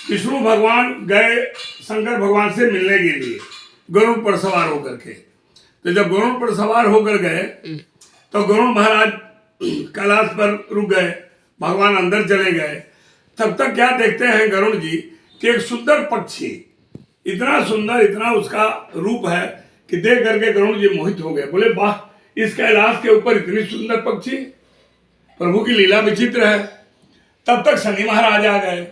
विष्णु भगवान गए शंकर भगवान से मिलने के लिए गरुड़ पर सवार होकर के। तो जब गरुड़ पर सवार होकर गए तो गरुड़ महाराज कैलाश पर रुक गए, भगवान अंदर चले गए। तब तक क्या देखते हैं गरुड़ जी कि एक सुंदर पक्षी, इतना सुंदर, इतना उसका रूप है कि देख करके गरुड़ जी मोहित हो गए। बोले वाह, इस कैलाश के ऊपर इतनी सुंदर पक्षी, प्रभु की लीला विचित्र है। तब तक शनि महाराज आ गए।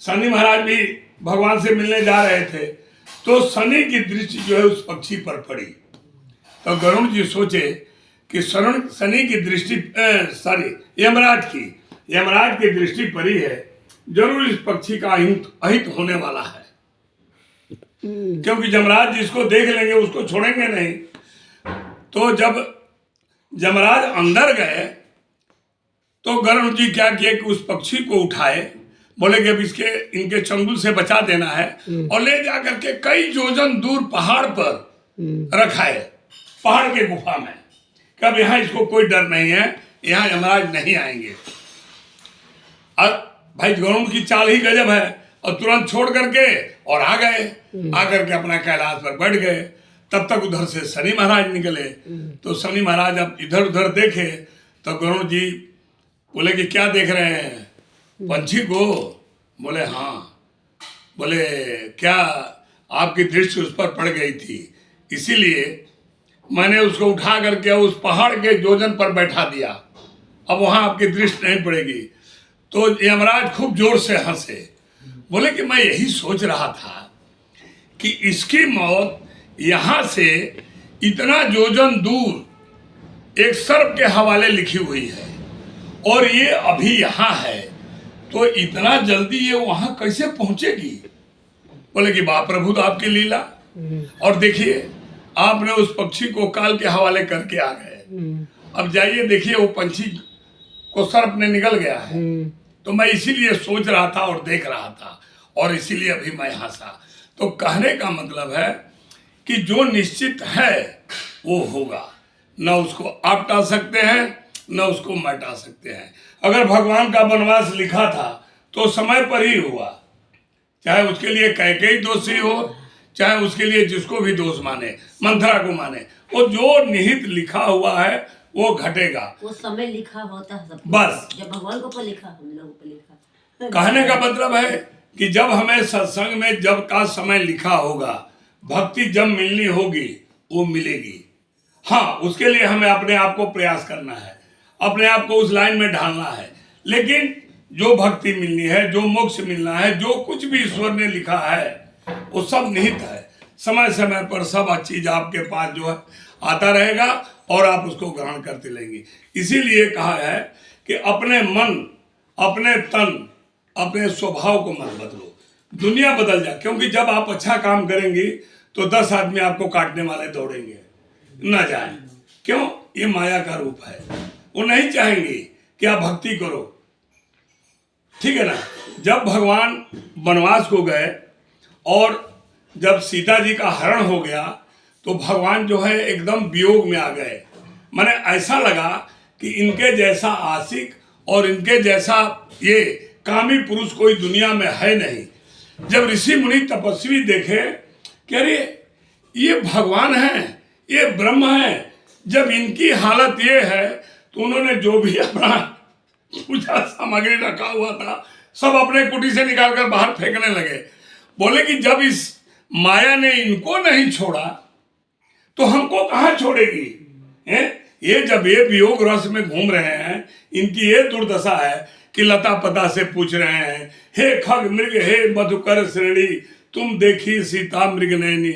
शनि महाराज भी भगवान से मिलने जा रहे थे, तो शनि की दृष्टि जो है उस पक्षी पर पड़ी। तो गरुड़ जी सोचे कि शनि की दृष्टि यमराज की दृष्टि पड़ी है, जरूर इस पक्षी का अहित होने वाला है, क्योंकि यमराज जिसको देख लेंगे उसको छोड़ेंगे नहीं। तो जब यमराज अंदर गए तो गरुड़ जी क्या किए कि उस पक्षी को उठाए, बोले कि अब इनके चंगुल से बचा देना है, और ले जाकर के कई योजन दूर पहाड़ पर रखाए, पहाड़ के गुफा में। कब यहाँ इसको कोई डर नहीं है, यहाँ यमराज नहीं आएंगे। और भाई गरुड़ की चाल ही गजब है, और तुरंत छोड़ करके और आ गए, आकर के अपना कैलाश पर बैठ गए। तब तक उधर से शनि महाराज निकले। तो शनि महाराज अब इधर उधर देखे तो गरुड़ जी बोले कि क्या देख रहे हैं, पंछी को? बोले हाँ। बोले क्या आपकी दृष्टि उस पर पड़ गई थी, इसीलिए मैंने उसको उठा करके उस पहाड़ के योजन पर बैठा दिया, अब वहां आपकी दृष्टि नहीं पड़ेगी। तो यमराज खूब जोर से हंसे, बोले कि मैं यही सोच रहा था कि इसकी मौत यहां से इतना योजन दूर एक सर्प के हवाले लिखी हुई है, और ये अभी यहाँ है, तो इतना जल्दी ये वहां कैसे पहुंचेगी? बोले कि बाप प्रभु तो आपकी लीला, और देखिए आपने उस पक्षी को काल के हवाले करके आ गए। अब जाइए देखिए वो पंछी को सर्प ने निगल गया है। तो मैं इसीलिए सोच रहा था और देख रहा था, और इसीलिए अभी मैं हंसा। तो कहने का मतलब है कि जो निश्चित है वो होगा, न उसको आप टाल सकते हैं न उसको मिटा सकते हैं। अगर भगवान का वनवास लिखा था तो समय पर ही हुआ, चाहे उसके लिए कैकेयी दोषी हो, चाहे उसके लिए जिसको भी दोष माने, मंथरा को माने, वो जो निहित लिखा हुआ है वो घटेगा। वो समय लिखा होता है बस, जब भगवान को पर लिखा, हम लोगों पर लिखा। कहने का मतलब है कि जब हमें सत्संग में जब का समय लिखा होगा, भक्ति जब मिलनी होगी वो मिलेगी। हाँ, उसके लिए हमें अपने आप को प्रयास करना है, अपने आप को उस लाइन में ढालना है। लेकिन जो भक्ति मिलनी है, जो मोक्ष मिलना है, जो कुछ भी ईश्वर ने लिखा है वो सब निहित है। समय समय पर सब चीज आपके पास जो है आता रहेगा और आप उसको ग्रहण करते लेंगे। इसीलिए कहा है कि अपने मन, अपने तन, अपने स्वभाव को मत बदलो, दुनिया बदल जाए। क्योंकि जब आप अच्छा काम करेंगे तो 10 आदमी आपको काटने वाले दौड़ेंगे, न जाए। क्यों? ये माया का रूप है, वो नहीं चाहेंगे कि आप भक्ति करो, ठीक है ना। जब भगवान वनवास को गए और जब सीता जी का हरण हो गया तो भगवान जो है एकदम वियोग में आ गए। माने ऐसा लगा कि इनके जैसा आशिक और इनके जैसा ये कामी पुरुष कोई दुनिया में है नहीं। जब ऋषि मुनि तपस्वी देखे कि अरे ये भगवान हैं, ये ब्रह्म हैं, जब इनकी हालत ये है, तो उन्होंने जो भी अपना पूजा सामग्री रखा हुआ था सब अपने कुटी से निकालकर बाहर फेंकने लगे। बोले कि जब इस माया ने इनको नहीं छोड़ा तो हमको कहाँ छोड़ेगी? ये जब ये वियोग रस में घूम रहे हैं, इनकी ये दुर्दशा है कि लता पता से पूछ रहे हैं, हे खग मृग हे मधुकर श्रेणी तुम देखी सीता मृग नैनी,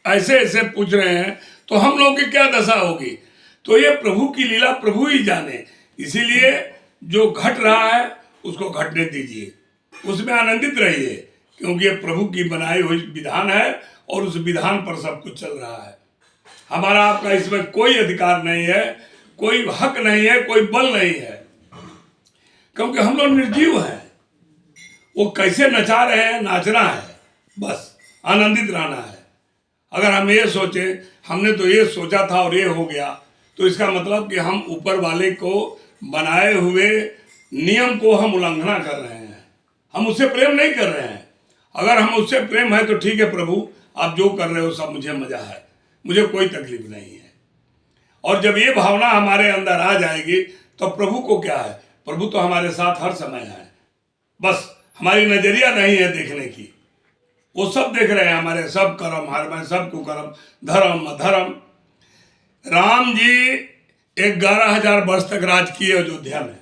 ऐसे ऐसे पूछ रहे हैं, तो हम लोग की क्या दशा होगी? तो ये प्रभु की लीला प्रभु ही जाने। इसीलिए जो घट रहा है उसको घटने दीजिए, उसमें आनंदित रहिए, क्योंकि ये प्रभु की बनाई हुई विधान है और उस विधान पर सब कुछ चल रहा है। हमारा आपका इसमें कोई अधिकार नहीं है, कोई हक नहीं है, कोई बल नहीं है, क्योंकि हम लोग निर्जीव हैं। वो कैसे नचा रहे हैं, नाचना है, बस आनंदित रहना है। अगर हम ये सोचे हमने तो ये सोचा था और ये हो गया, तो इसका मतलब कि हम ऊपर वाले को बनाए हुए नियम को हम उल्लंघना कर रहे हैं, हम उससे प्रेम नहीं कर रहे हैं। अगर हम उससे प्रेम है तो ठीक है प्रभु, आप जो कर रहे हो सब मुझे मजा है, मुझे कोई तकलीफ नहीं है। और जब ये भावना हमारे अंदर आ जाएगी तो प्रभु को क्या है, प्रभु तो हमारे साथ हर समय है, बस हमारी नजरिया नहीं है देखने की, वो सब देख रहे हैं हमारे सब कर्म, हमारे सब कुकर्म, धर्म अधर्म। राम जी 11,000 वर्ष तक राज किए अयोध्या में,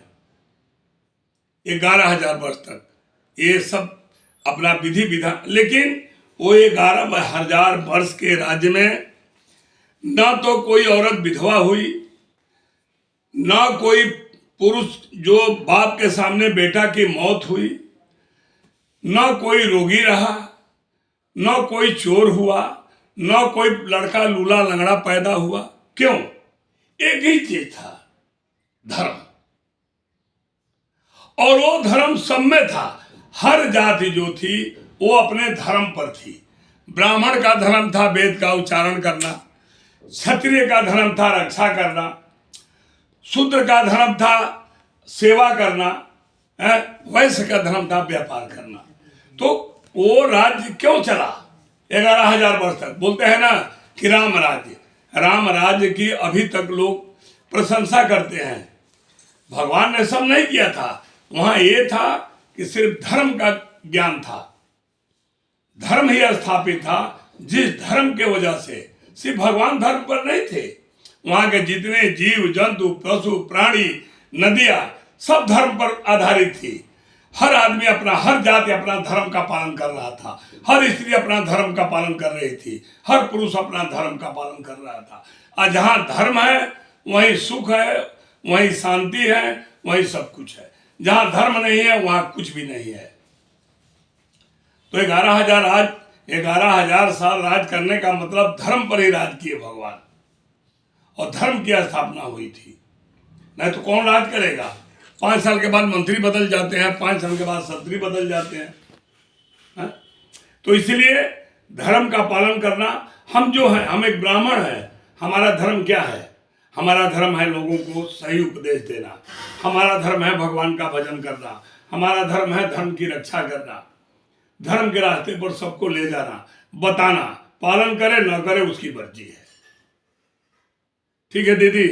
11,000 वर्ष तक ये सब अपना विधि विधान, लेकिन वो 11,000 वर्ष के राज्य में ना तो कोई औरत विधवा हुई, ना कोई पुरुष जो बाप के सामने बेटा की मौत हुई, ना कोई रोगी रहा, ना कोई चोर हुआ, ना कोई लड़का लूला लंगड़ा पैदा हुआ। क्यों? एक ही चीज था, धर्म। और वो धर्म सब में था, हर जाति जो थी वो अपने धर्म पर थी। ब्राह्मण का धर्म था वेद का उच्चारण करना, क्षत्रिय का धर्म था रक्षा करना, शूद्र का धर्म था सेवा करना, वैश्य का धर्म था व्यापार करना। तो वो राज्य क्यों चला 11,000 वर्ष तक? बोलते हैं ना कि राम राज्य, राम राज्य की अभी तक लोग प्रशंसा करते हैं। भगवान ने सब नहीं किया था, वहां ये था कि सिर्फ धर्म का ज्ञान था, धर्म ही स्थापित था, जिस धर्म के वजह से सिर्फ भगवान धर्म पर नहीं थे, वहां के जितने जीव जंतु पशु प्राणी नदियां सब धर्म पर आधारित थी। हर आदमी अपना, हर जाति अपना धर्म का पालन कर रहा था, हर स्त्री अपना धर्म का पालन कर रही थी, हर पुरुष अपना धर्म का पालन कर रहा था। और जहां धर्म है वहीं सुख है, वहीं शांति है, वहीं सब कुछ है। जहां धर्म नहीं है वहां कुछ भी नहीं है। तो 11,000 साल राज करने का मतलब धर्म पर ही राज किए भगवान, और धर्म की स्थापना हुई थी। नहीं तो कौन राज करेगा? 5 साल के बाद मंत्री बदल जाते हैं, 5 साल के बाद मंत्री बदल जाते हैं, है? तो इसलिए धर्म का पालन करना, हम जो है, हम एक ब्राह्मण है, हमारा धर्म क्या है? हमारा धर्म है लोगों को सही उपदेश देना, हमारा धर्म है भगवान का भजन करना, हमारा धर्म है धर्म की रक्षा करना, धर्म के रास्ते पर सबको ले जाना, बताना, पालन करे न करे उसकी मर्जी है। ठीक है दीदी।